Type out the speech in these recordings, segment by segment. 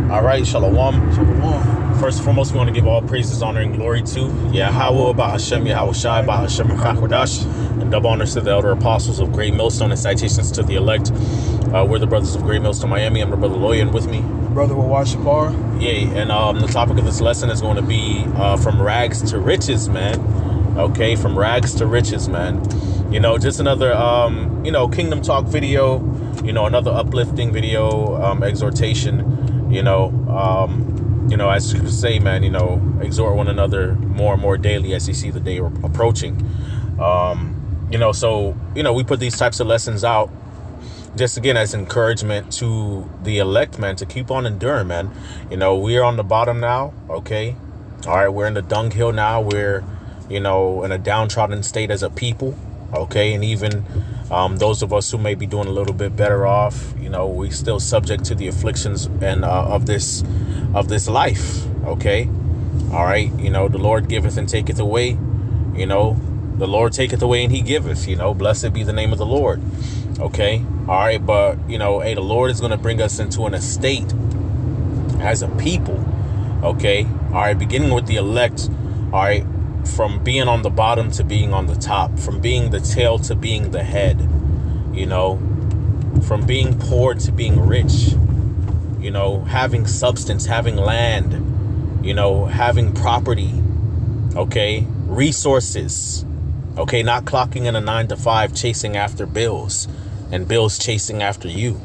All right, Shalom. Shalom. First and foremost, we want to give all praises, honor, and glory to Yahweh, Bahashem, Yahweh Shai, Bahashem, Chakwadash, and double honors to the elder apostles of Great Millstone and citations to the elect. We're the brothers of Great Millstone, Miami. I'm the brother Loya, and with me, Brother Wawash Shapar. Yay. And the topic of this lesson is going to be from rags to riches, man. Okay, from rags to riches, man. You know, just another, Kingdom Talk video, another uplifting video, exhortation, as you say, man, exhort one another more and more daily as you see the day approaching. We put these types of lessons out just again as encouragement to the elect, man, to keep on enduring, man. We are on the bottom now. Okay. All right. We're in the dunghill now. We're, in a downtrodden state as a people. Okay. And even those of us who may be doing a little bit better off, we still subject to the afflictions and of this life. Okay. All right. The Lord giveth and taketh away. The Lord taketh away and he giveth. Blessed be the name of the Lord. Okay. All right. But, the Lord is going to bring us into an estate as a people. Okay. All right. Beginning with the elect. All right. From being on the bottom to being on the top, from being the tail to being the head, from being poor to being rich, having substance, having land, having property, okay, resources, okay, not clocking in a 9-to-5, chasing after bills and bills chasing after you,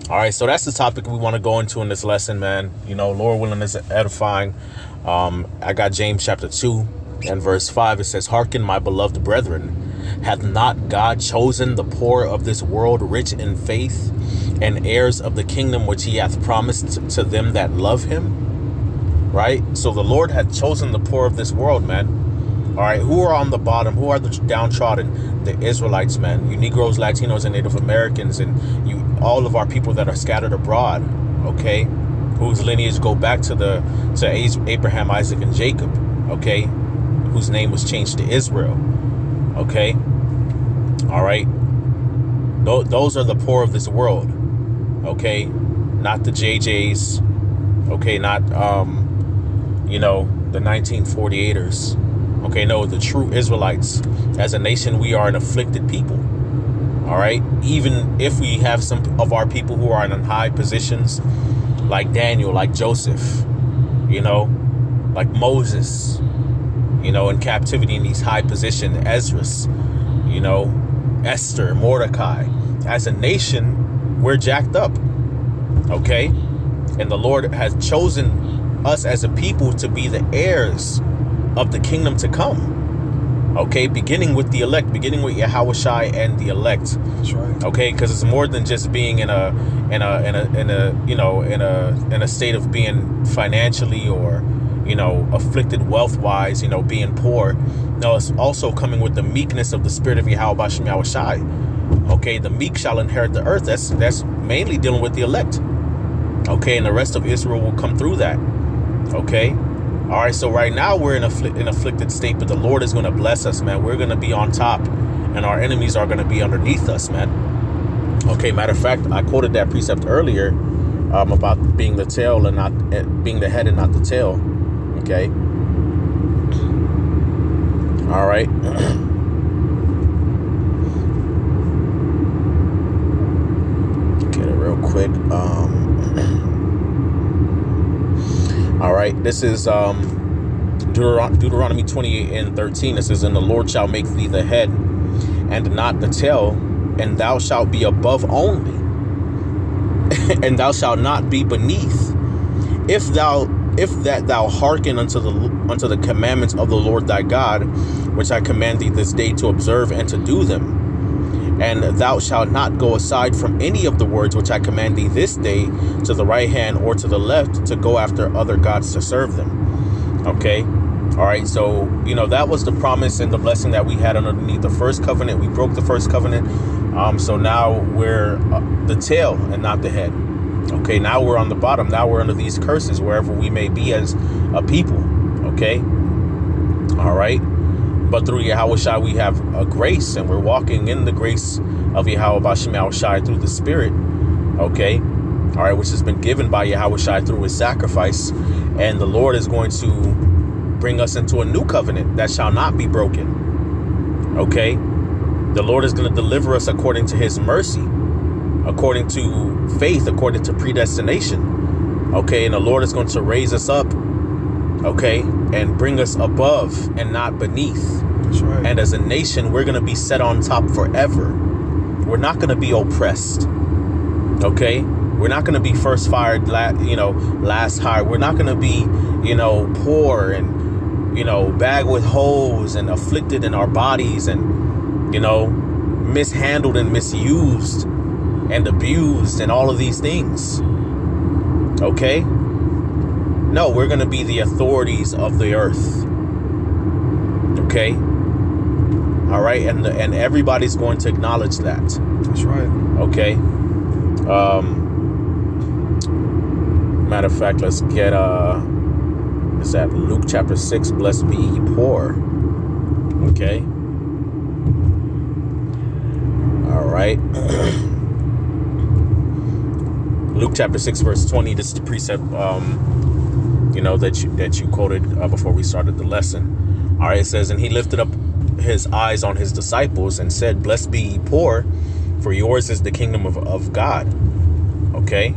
All right, so that's the topic we want to go into in this lesson, man. Lord willing, is edifying. I got James chapter 2 and verse 5. It says, "Hearken, my beloved brethren, hath not God chosen the poor of this world rich in faith and heirs of the kingdom which he hath promised to them that love him?" Right? So the Lord hath chosen the poor of this world, man. All right. Who are on the bottom? Who are the downtrodden? The Israelites, man. You Negroes, Latinos, and Native Americans, and all of our people that are scattered abroad. Okay. Whose lineage go back to Abraham, Isaac, and Jacob, okay, whose name was changed to Israel, okay, all right, those are the poor of this world, okay, not the JJs, okay, not, the 1948ers, okay, no, the true Israelites. As a nation, we are an afflicted people, all right, even if we have some of our people who are in high positions, like Daniel, like Joseph, like Moses, in captivity in these high positions, Esdras, Esther, Mordecai. As a nation, we're jacked up, okay? And the Lord has chosen us as a people to be the heirs of the kingdom to come. Okay, beginning with the elect, beginning with Yahweh Shai and the elect. That's right. Okay, because it's more than just being in a state of being financially or afflicted wealth wise, being poor. No, it's also coming with the meekness of the spirit of Yahweh Bashem Yahweh Shai. Okay, the meek shall inherit the earth. That's mainly dealing with the elect. Okay, and the rest of Israel will come through that. Okay. All right, so right now we're in an afflicted state, but the Lord is going to bless us, man. We're going to be on top, and our enemies are going to be underneath us, man. Okay, matter of fact, I quoted that precept earlier about being the tail and not being the head and not the tail. Okay. All right. Get it real quick. All right, this is Deuteronomy 28:13. It says, "And the Lord shall make thee the head and not the tail, and thou shalt be above only, and thou shalt not be beneath. If that thou hearken unto the commandments of the Lord thy God, which I command thee this day to observe and to do them. And thou shalt not go aside from any of the words which I command thee this day to the right hand or to the left to go after other gods to serve them." Okay. All right. So, that was the promise and the blessing that we had underneath the first covenant. We broke the first covenant. So now we're the tail and not the head. Okay. Now we're on the bottom. Now we're under these curses wherever we may be as a people. Okay. All right. But through Yahweh Shai, we have a grace, and we're walking in the grace of Yahweh Bashem Yahweh Shai through the Spirit. Okay. all right, which has been given by Yahweh Shai through his sacrifice. And the Lord is going to bring us into a new covenant that shall not be broken. Okay. The Lord is going to deliver us according to his mercy, according to faith, according to predestination. Okay. And the Lord is going to raise us up. Okay. And bring us above and not beneath. That's right. And as a nation, we're going to be set on top forever. We're not going to be oppressed. Okay. We're not going to be first fired, last hired. We're not going to be, poor and, bagged with holes and afflicted in our bodies and, mishandled and misused and abused and all of these things. Okay. No, we're going to be the authorities of the earth. Okay. All right. And everybody's going to acknowledge that. That's right. Okay. Matter of fact, let's get is that Luke chapter 6, blessed be ye poor. Okay. All right. Luke chapter 6 verse 20. This is the precept that you quoted before we started the lesson. All right, it says, and he lifted up his eyes on his disciples and said, blessed be ye poor, for yours is the kingdom of God. Okay.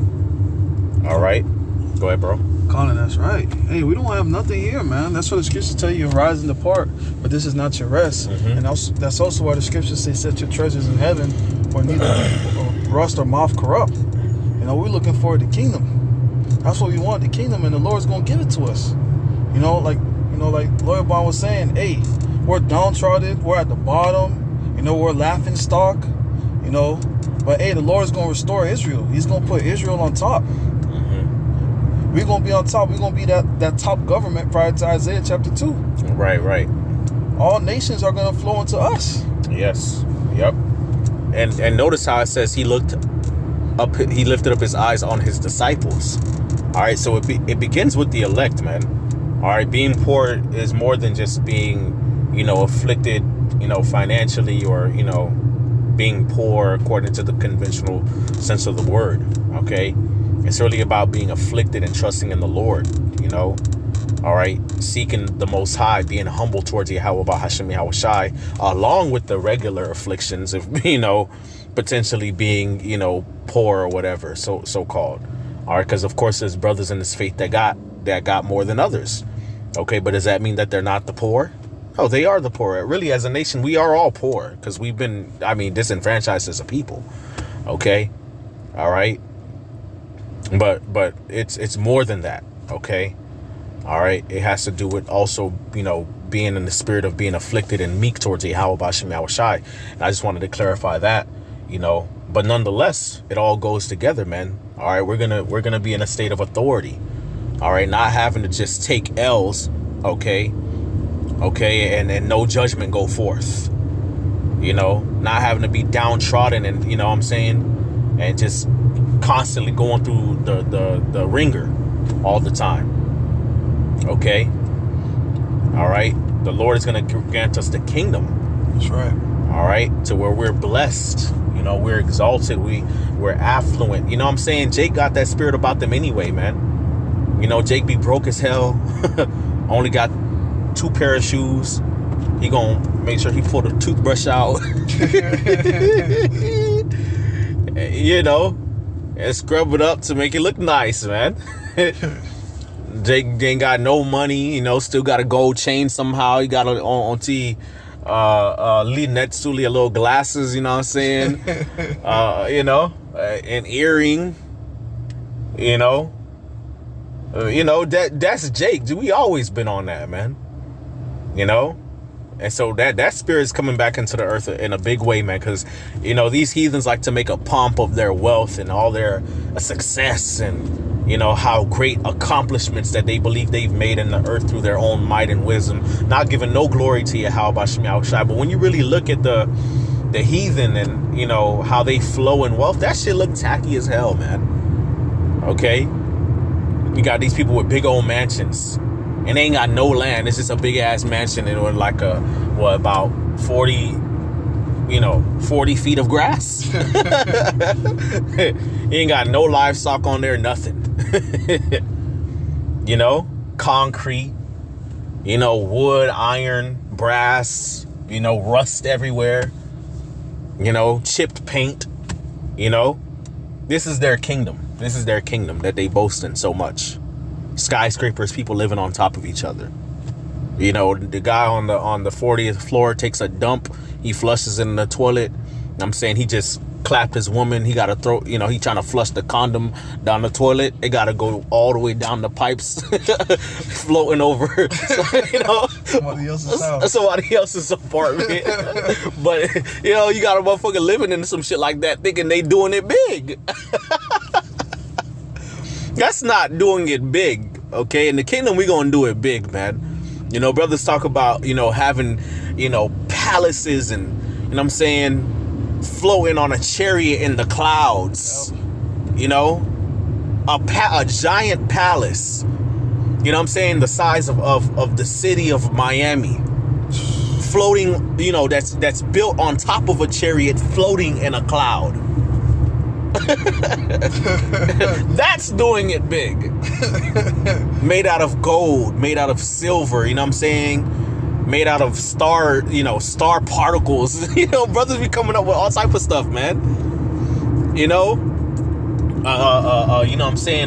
All right. Go ahead, bro. Colin, that's right. Hey, we don't have nothing here, man. That's what the scriptures tell you, rise and depart, but this is not your rest. And also, that's also why the scriptures say, set your treasures in heaven, where neither rust or moth corrupt. We're looking for the kingdom. That's what we want, the kingdom, and the Lord's going to give it to us. Like Lawyer Bond was saying, hey, we're downtrodden, we're at the bottom, we're laughing stock, but hey, the Lord's going to restore Israel. He's going to put Israel on top. We're going to be on top. We're going to be that top government prior to Isaiah chapter 2. Right. All nations are going to flow into us. Yes. Yep. And notice how it says he lifted up his eyes on his disciples. All right. So it begins with the elect, man. All right. Being poor is more than just being, afflicted, financially or, being poor according to the conventional sense of the word. Okay. It's really about being afflicted and trusting in the Lord, all right, seeking the Most High, being humble towards Yahweh Bahashem Yahweh Shai, along with the regular afflictions of, potentially being, poor or whatever, so called. All right, because of course there's brothers in this faith that got more than others. Okay, but does that mean that they're not the poor? No, they are the poor. Really, as a nation, we are all poor because we've been, disenfranchised as a people. Okay, all right. But it's more than that. Okay. All right. It has to do with also, being in the spirit of being afflicted and meek towards Yahweh Bashem Yahweh Shai. And I just wanted to clarify that, but nonetheless, it all goes together, man. All right. We're going to be in a state of authority. All right. Not having to just take L's. Okay. Okay. And no judgment go forth, not having to be downtrodden and, and just constantly going through the ringer all the time. Okay. All right. The Lord is going to grant us the kingdom. That's right. All right. To where we're blessed. We're exalted. We're affluent. Jake got that spirit about them anyway, man. Jake be broke as hell. Only got 2 pair of shoes. He gonna make sure he pull the toothbrush out. And scrub it up to make it look nice, man. Jake ain't got no money, still got a gold chain somehow. He got on T Lee Netsuli a little glasses, you know what I'm saying? An earring, that's Jake. Dude, we always been on that, man. And so that spirit is coming back into the earth in a big way, man, because, these heathens like to make a pomp of their wealth and all their success and, how great accomplishments that they believe they've made in the earth through their own might and wisdom, not giving no glory to Yahweh Bashem Yahweh Shai. But when you really look at the heathen and, how they flow in wealth, that shit look tacky as hell, man. Okay? You got these people with big old mansions. And they ain't got no land. It's just a big ass mansion. And like about 40 40 feet of grass. You ain't got no livestock on there, nothing. Concrete, wood, iron, brass, rust everywhere, chipped paint, This is their kingdom. This is their kingdom that they boast in so much. Skyscrapers, people living on top of each other. The guy on the 40th floor takes a dump. He flushes in the toilet. I'm saying he just clapped his woman. He got to throw, he trying to flush the condom down the toilet. It got to go all the way down the pipes, floating over, somebody else's house. Somebody else's apartment. But, you got a motherfucker living in some shit like that thinking they doing it big. That's not doing it big, okay? In the kingdom, we going to do it big, man. Brothers talk about, having, palaces and, floating on a chariot in the clouds, a giant palace, the size of the city of Miami, floating, that's built on top of a chariot, floating in a cloud. That's doing it big. Made out of gold, made out of silver, made out of star particles. Brothers be coming up with all type of stuff, man.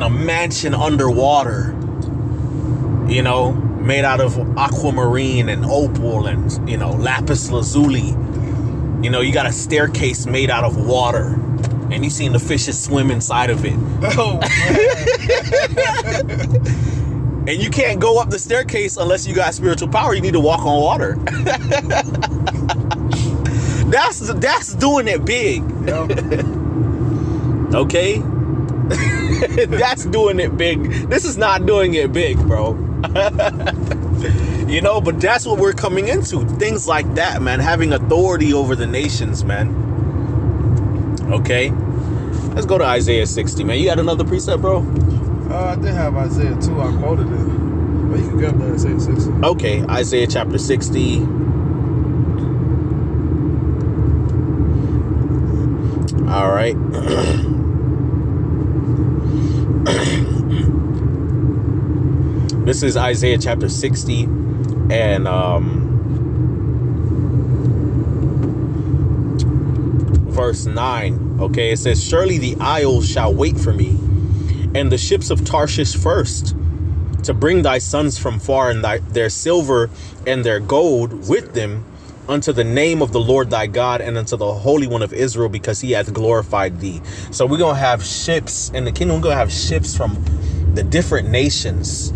A mansion underwater, made out of aquamarine and opal and lapis lazuli. You got a staircase made out of water, and you seen the fishes swim inside of it. Oh, and you can't go up the staircase unless you got spiritual power. You need to walk on water. That's doing it big. Yep. Okay? That's doing it big. This is not doing it big, bro. But that's what we're coming into. Things like that, man. Having authority over the nations, man. Okay? Let's go to Isaiah 60, man. You got another precept, bro? I did have Isaiah 2. I quoted it. But you can get up to Isaiah 60. Okay, Isaiah chapter 60. All right. This is Isaiah chapter 60 and verse 9. Okay, it says, "Surely the isles shall wait for me, and the ships of Tarshish first, to bring thy sons from far, and their silver and their gold with them, unto the name of the Lord thy God, and unto the Holy One of Israel, because he hath glorified thee." So we're going to have ships in the kingdom. We're going to have ships from the different nations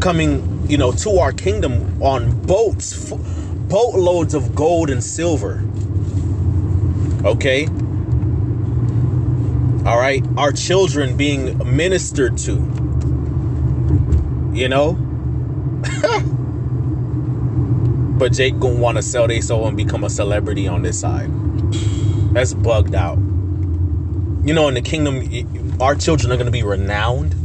coming, to our kingdom on boats, boatloads of gold and silver. Okay. All right. Our children being ministered to, But Jake gonna want to sell their soul and become a celebrity on this side. That's bugged out. In the kingdom, our children are going to be renowned.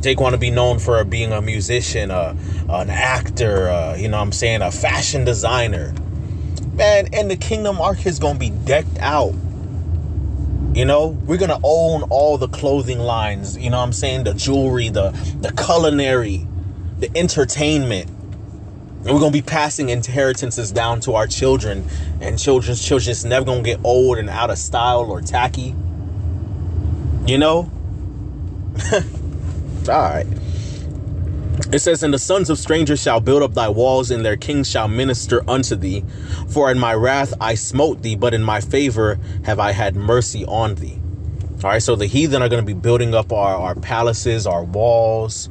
Jake want to be known for being a musician, an actor, a fashion designer. Man, in the kingdom, our kids going to be decked out. We're going to own all the clothing lines, the jewelry, the culinary, the entertainment. And we're going to be passing inheritances down to our children, and children's children. It's never going to get old and out of style or tacky. All right. It says, "And the sons of strangers shall build up thy walls, and their kings shall minister unto thee. For in my wrath I smote thee, but in my favor have I had mercy on thee." All right. So the heathen are going to be building up our palaces, our walls,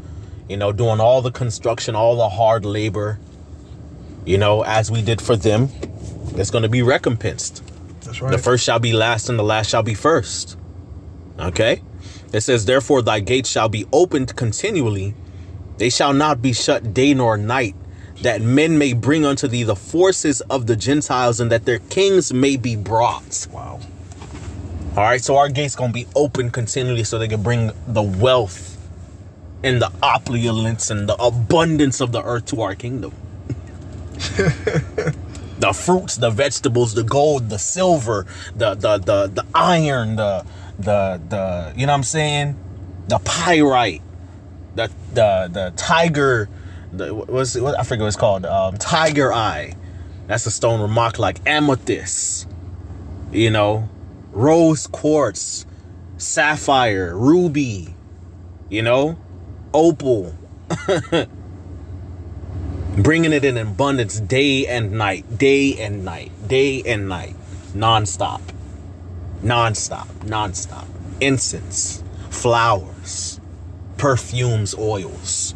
doing all the construction, all the hard labor, as we did for them. It's going to be recompensed. That's right. The first shall be last, and the last shall be first. Okay. It says, "Therefore thy gates shall be opened continually. They shall not be shut day nor night, that men may bring unto thee the forces of the Gentiles, and that their kings may be brought." Wow. All right. So our gates going to be open continually so they can bring the wealth and the opulence and the abundance of the earth to our kingdom. The fruits, the vegetables, the gold, the silver, the iron, the you know what I'm saying? The pyrite, the tiger, what I forget what it's called, tiger eye. That's a stone remarked like amethyst, you know, rose quartz, sapphire, ruby, you know, opal. Bringing it in abundance day and night, day and night, day and night, non-stop, non-stop, non-stop. Incense, flowers, perfumes, oils,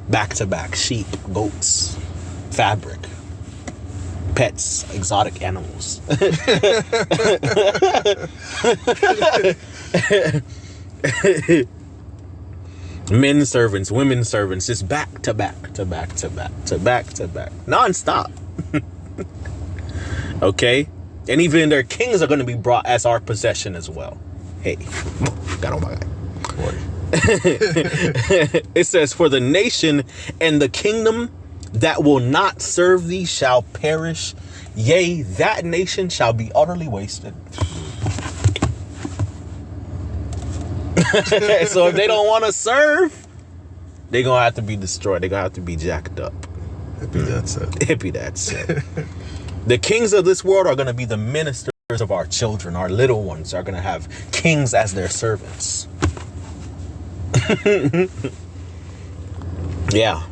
back-to-back, sheep, goats, fabric, pets, exotic animals. Men servants, women servants, just back to back to back to back to back to back, non-stop. Okay? And even their kings are going to be brought as our possession as well. Hey, got on my guy. It says, for the nation and the kingdom that will not serve thee shall perish. Yea, that nation shall be utterly wasted. So if they don't want to serve, they're going to have to be destroyed. They're going to have to be jacked up. Hippie that's it. The kings of this world are going to be the ministers of our children. Our little ones are going to have kings as their servants. Yeah.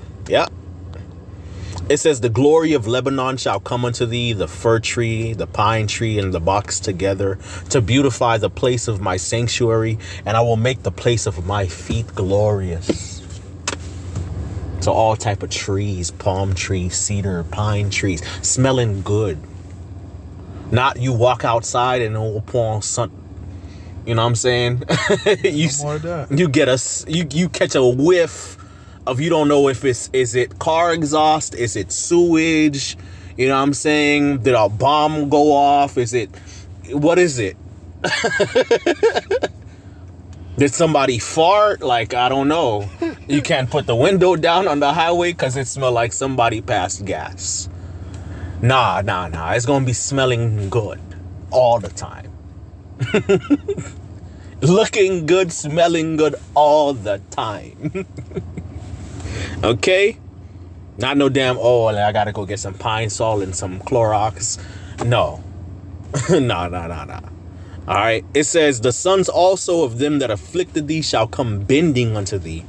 It says, the glory of Lebanon shall come unto thee, the fir tree, the pine tree, and the box together, to beautify the place of my sanctuary, and I will make the place of my feet glorious. So all type of trees, palm trees, cedar, pine trees, smelling good. Not you walk outside and all upon sun. You know what I'm saying? You get you catch a whiff of, you don't know if is it car exhaust, is it sewage, you know what I'm saying? Did a bomb go off? What is it? Did somebody fart? Like, I don't know. You can't put the window down on the highway because it smelled like somebody passed gas. Nah. It's gonna be smelling good all the time. Looking good, smelling good all the time. Okay? Not no damn, I gotta go get some Pine Sol and some Clorox. No. Nah. All right. It says, the sons also of them that afflicted thee shall come bending unto thee,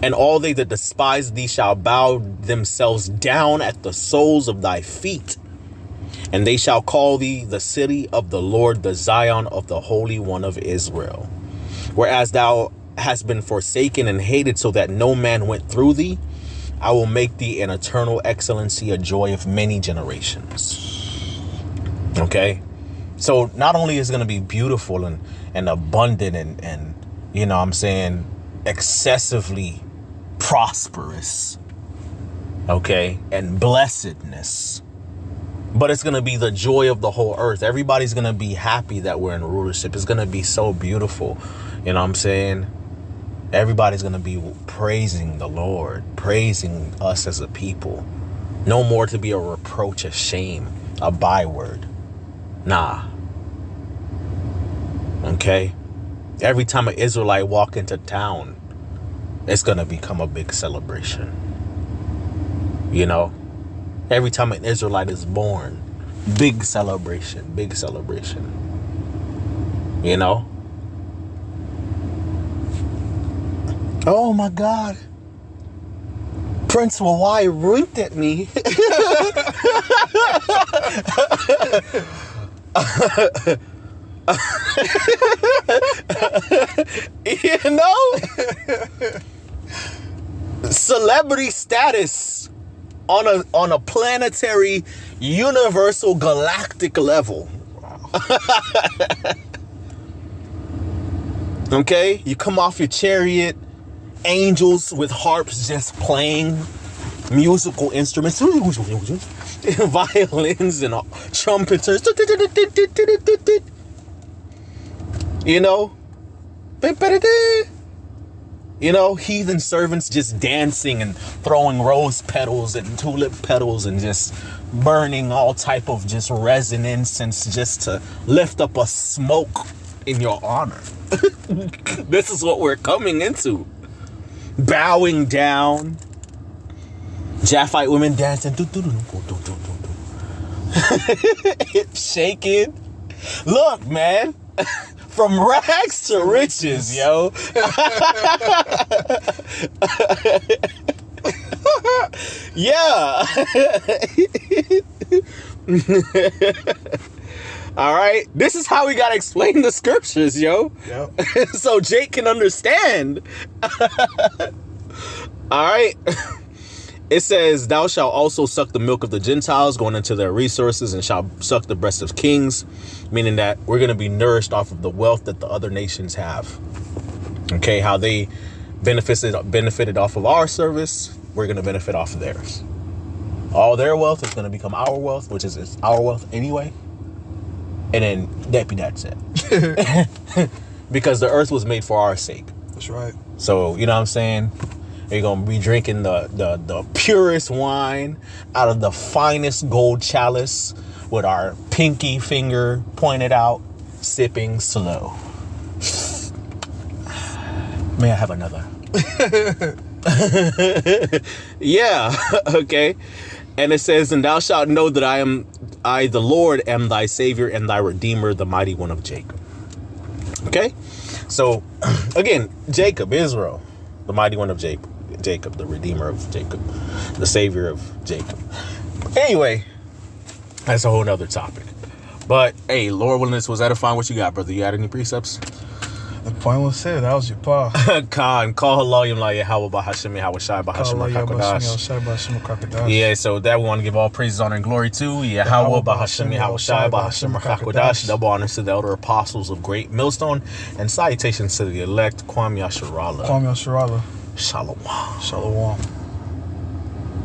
and all they that despise thee shall bow themselves down at the soles of thy feet. And they shall call thee the city of the Lord, the Zion of the Holy One of Israel. Whereas thou hast been forsaken and hated, so that no man went through thee, I will make thee an eternal excellency, a joy of many generations. Okay? So not only is it going to be beautiful and abundant and you know what I'm saying, excessively prosperous, okay, and blessedness, but it's going to be the joy of the whole earth. Everybody's going to be happy that we're in rulership. It's going to be so beautiful. You know what I'm saying? Everybody's going to be praising the Lord, praising us as a people. No more to be a reproach, a shame, a byword. Nah. Okay? Every time an Israelite walk into town, it's going to become a big celebration. You know? Every time an Israelite is born, big celebration, big celebration. You know? Oh my God. Prince Hawaii winked at me. You know? Celebrity status on a planetary, universal, galactic level. Okay? You come off your chariot, angels with harps just playing musical instruments, violins and trumpeters, you know, heathen servants just dancing and throwing rose petals and tulip petals and just burning all type of just resonance and just to lift up a smoke in your honor. This is what we're coming into. Bowing down. Japhite women dancing. Shaking. Look, man. From rags to riches, yo. Yeah. All right. This is how we got to explain the scriptures, yo. Yep. So Jake can understand. All right. It says, thou shalt also suck the milk of the Gentiles, going into their resources, and shall suck the breast of kings, meaning that we're going to be nourished off of the wealth that the other nations have. Okay, how they benefited off of our service, we're going to benefit off of theirs. All their wealth is going to become our wealth, which is our wealth anyway. And then that's it. Because the earth was made for our sake. That's right. So, you know what I'm saying? You're going to be drinking the purest wine out of the finest gold chalice with our pinky finger pointed out, sipping slow. May I have another? Yeah, okay. And it says, and thou shalt know that I, the Lord, am thy Savior and thy Redeemer, the mighty one of Jacob. Okay? So, again, Jacob, Israel, the mighty one of Jacob, the Redeemer of Jacob, the Savior of Jacob. Anyway, that's a whole nother topic. But, hey, Lord willing, this was edifying. What you got, brother? You got any precepts? The point was said. That was your pa. Khan, call Halayim La Yahweh Bahashim Yahweh Shai Bahashim Rakakodash. Yeah, so that we want to give all praises, honor, and glory to Yahweh Bahashim Yahweh Shai Bahashim Rakakodash. Double honors to the elder apostles of Great Millstone, and salutations to the elect. Kwam Yasharallah. Kwam Yasharallah. Shalom. Shalom.